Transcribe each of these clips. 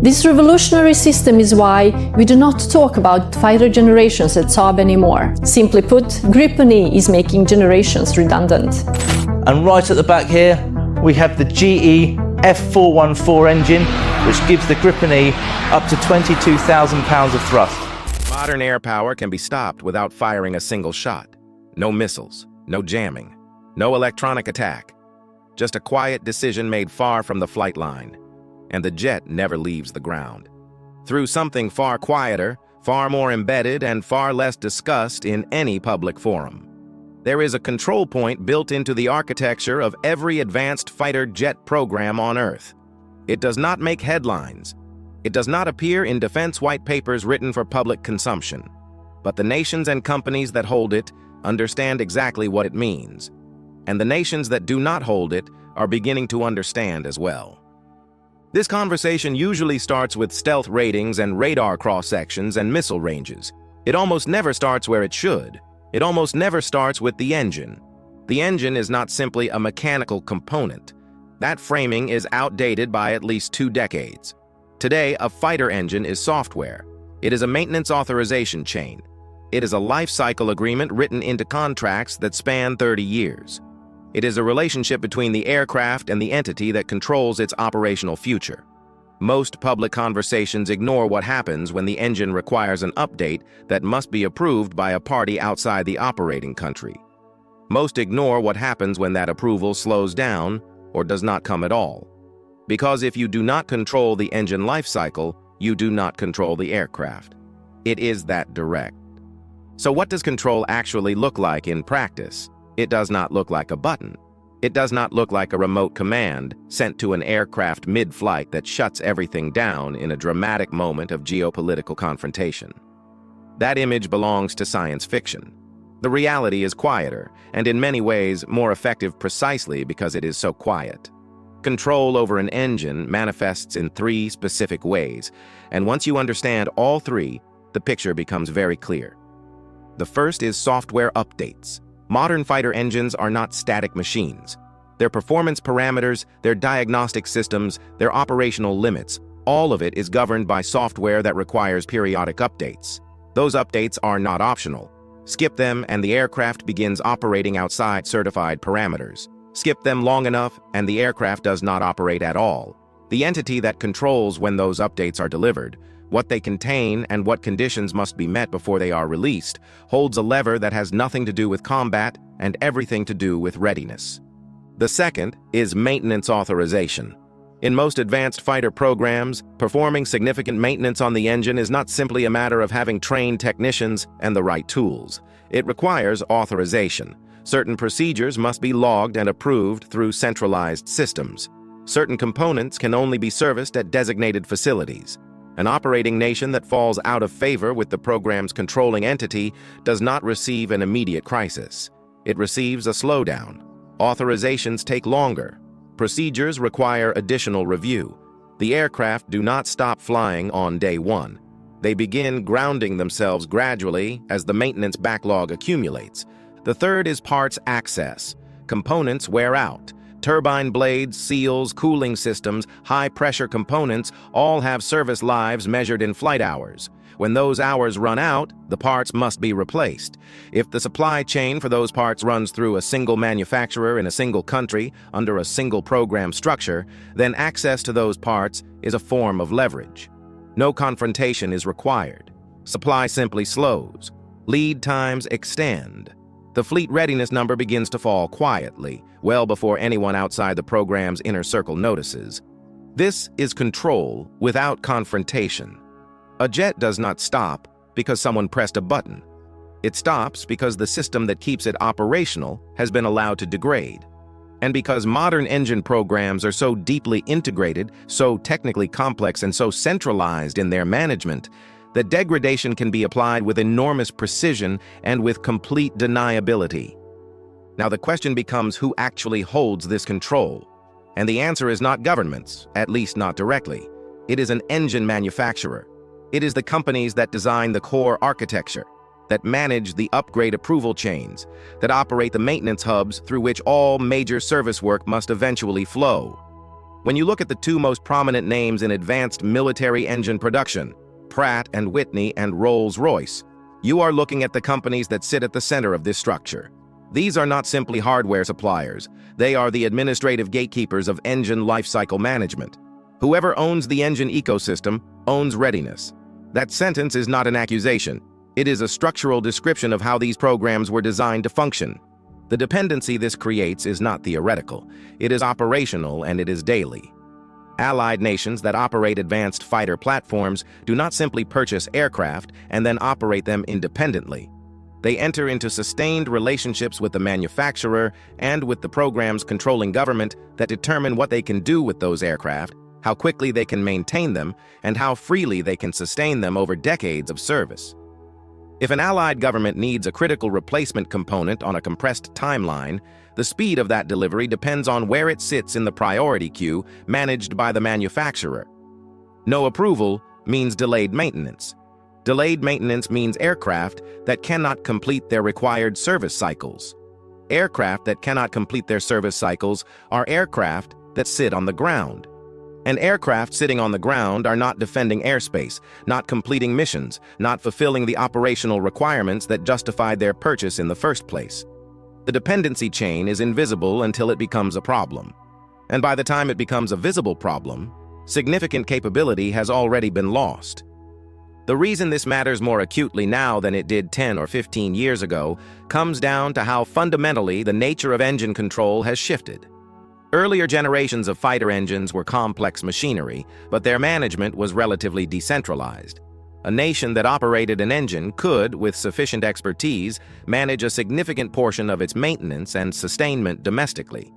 This revolutionary system is why we do not talk about fighter generations at Saab anymore. Simply put, Grip on E is making generations redundant. And right at the back here, we have the GE F414 engine, which gives the Grip on E up to 22,000 pounds of thrust. Modern air power can be stopped without firing a single shot. No missiles, no jamming, no electronic attack. Just a quiet decision made far from the flight line. And the jet never leaves the ground. Through something far quieter, far more embedded, and far less discussed in any public forum. There is a control point built into the architecture of every advanced fighter jet program on Earth. It does not make headlines. It does not appear in defense white papers written for public consumption. But the nations and companies that hold it understand exactly what it means. And the nations that do not hold it are beginning to understand as well. This conversation usually starts with stealth ratings and radar cross-sections and missile ranges. It almost never starts where it should. It almost never starts with the engine. The engine is not simply a mechanical component. That framing is outdated by at least 2 decades. Today, a fighter engine is software. It is a maintenance authorization chain. It is a life cycle agreement written into contracts that span 30 years. It is a relationship between the aircraft and the entity that controls its operational future. Most public conversations ignore what happens when the engine requires an update that must be approved by a party outside the operating country. Most ignore what happens when that approval slows down or does not come at all. Because if you do not control the engine life cycle, you do not control the aircraft. It is that direct. So what does control actually look like in practice? It does not look like a button. It does not look like a remote command sent to an aircraft mid-flight that shuts everything down in a dramatic moment of geopolitical confrontation. That image belongs to science fiction. The reality is quieter, and in many ways more effective precisely because it is so quiet. Control over an engine manifests in 3 specific ways, and once you understand all 3, the picture becomes very clear. The first is software updates. Modern fighter engines are not static machines. Their performance parameters, their diagnostic systems, their operational limits, all of it is governed by software that requires periodic updates. Those updates are not optional. Skip them and the aircraft begins operating outside certified parameters. Skip them long enough and the aircraft does not operate at all. The entity that controls when those updates are delivered, what they contain and what conditions must be met before they are released, holds a lever that has nothing to do with combat and everything to do with readiness. The second is maintenance authorization. In most advanced fighter programs, performing significant maintenance on the engine is not simply a matter of having trained technicians and the right tools. It requires authorization. Certain procedures must be logged and approved through centralized systems. Certain components can only be serviced at designated facilities. An operating nation that falls out of favor with the program's controlling entity does not receive an immediate crisis. It receives a slowdown. Authorizations take longer. Procedures require additional review. The aircraft do not stop flying on day 1. They begin grounding themselves gradually as the maintenance backlog accumulates. The third is parts access. Components wear out. Turbine blades, seals, cooling systems, high-pressure components all have service lives measured in flight hours. When those hours run out, the parts must be replaced. If the supply chain for those parts runs through a single manufacturer in a single country under a single program structure, then access to those parts is a form of leverage. No confrontation is required. Supply simply slows. Lead times extend. The fleet readiness number begins to fall quietly, well before anyone outside the program's inner circle notices. This is control without confrontation. A jet does not stop because someone pressed a button. It stops because the system that keeps it operational has been allowed to degrade. And because modern engine programs are so deeply integrated, so technically complex, and so centralized in their management, that degradation can be applied with enormous precision and with complete deniability. Now the question becomes who actually holds this control? And the answer is not governments, at least not directly. It is an engine manufacturer. It is the companies that design the core architecture, that manage the upgrade approval chains, that operate the maintenance hubs through which all major service work must eventually flow. When you look at the two most prominent names in advanced military engine production, Pratt & Whitney and Rolls-Royce, you are looking at the companies that sit at the center of this structure. These are not simply hardware suppliers. They are the administrative gatekeepers of engine lifecycle management. Whoever owns the engine ecosystem owns readiness. That sentence is not an accusation. It is a structural description of how these programs were designed to function. The dependency this creates is not theoretical. It is operational, and it is daily. Allied nations that operate advanced fighter platforms do not simply purchase aircraft and then operate them independently. They enter into sustained relationships with the manufacturer and with the program's controlling government that determine what they can do with those aircraft, how quickly they can maintain them, and how freely they can sustain them over decades of service. If an Allied government needs a critical replacement component on a compressed timeline, the speed of that delivery depends on where it sits in the priority queue managed by the manufacturer. No approval means delayed maintenance. Delayed maintenance means aircraft that cannot complete their required service cycles. Aircraft that cannot complete their service cycles are aircraft that sit on the ground. And aircraft sitting on the ground are not defending airspace, not completing missions, not fulfilling the operational requirements that justified their purchase in the first place. The dependency chain is invisible until it becomes a problem. And by the time it becomes a visible problem, significant capability has already been lost. The reason this matters more acutely now than it did 10 or 15 years ago comes down to how fundamentally the nature of engine control has shifted. Earlier generations of fighter engines were complex machinery, but their management was relatively decentralized. A nation that operated an engine could, with sufficient expertise, manage a significant portion of its maintenance and sustainment domestically.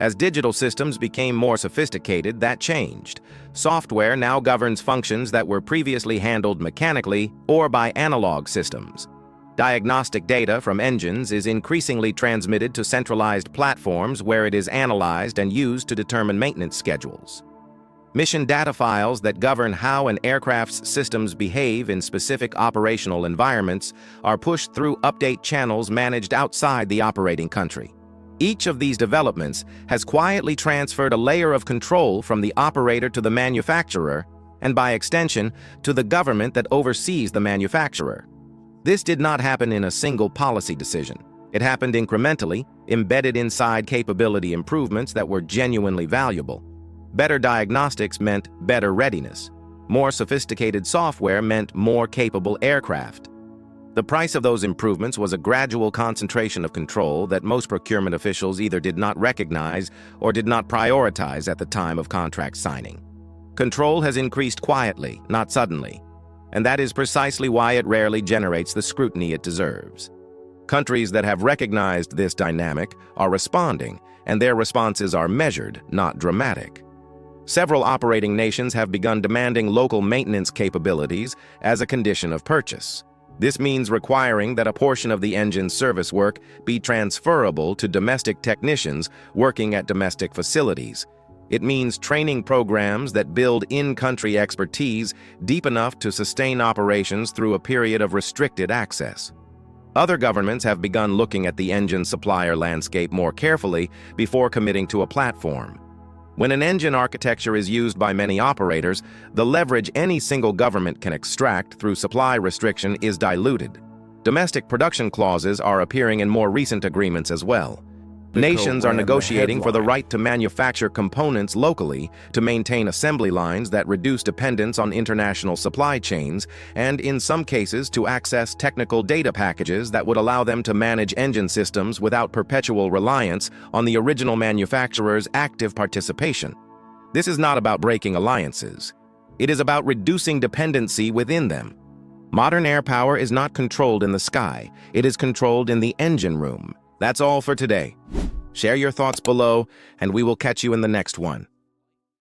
As digital systems became more sophisticated, that changed. Software now governs functions that were previously handled mechanically or by analog systems. Diagnostic data from engines is increasingly transmitted to centralized platforms where it is analyzed and used to determine maintenance schedules. Mission data files that govern how an aircraft's systems behave in specific operational environments are pushed through update channels managed outside the operating country. Each of these developments has quietly transferred a layer of control from the operator to the manufacturer, and by extension, to the government that oversees the manufacturer. This did not happen in a single policy decision. It happened incrementally, embedded inside capability improvements that were genuinely valuable. Better diagnostics meant better readiness. More sophisticated software meant more capable aircraft. The price of those improvements was a gradual concentration of control that most procurement officials either did not recognize or did not prioritize at the time of contract signing. Control has increased quietly, not suddenly, and that is precisely why it rarely generates the scrutiny it deserves. Countries that have recognized this dynamic are responding, and their responses are measured, not dramatic. Several operating nations have begun demanding local maintenance capabilities as a condition of purchase. This means requiring that a portion of the engine's service work be transferable to domestic technicians working at domestic facilities. It means training programs that build in-country expertise deep enough to sustain operations through a period of restricted access. Other governments have begun looking at the engine supplier landscape more carefully before committing to a platform. When an engine architecture is used by many operators, the leverage any single government can extract through supply restriction is diluted. Domestic production clauses are appearing in more recent agreements as well. Nations are negotiating for the right to manufacture components locally to maintain assembly lines that reduce dependence on international supply chains, and in some cases to access technical data packages that would allow them to manage engine systems without perpetual reliance on the original manufacturer's active participation. This is not about breaking alliances. It is about reducing dependency within them. Modern air power is not controlled in the sky. It is controlled in the engine room. That's all for today. Share your thoughts below, and we will catch you in the next one.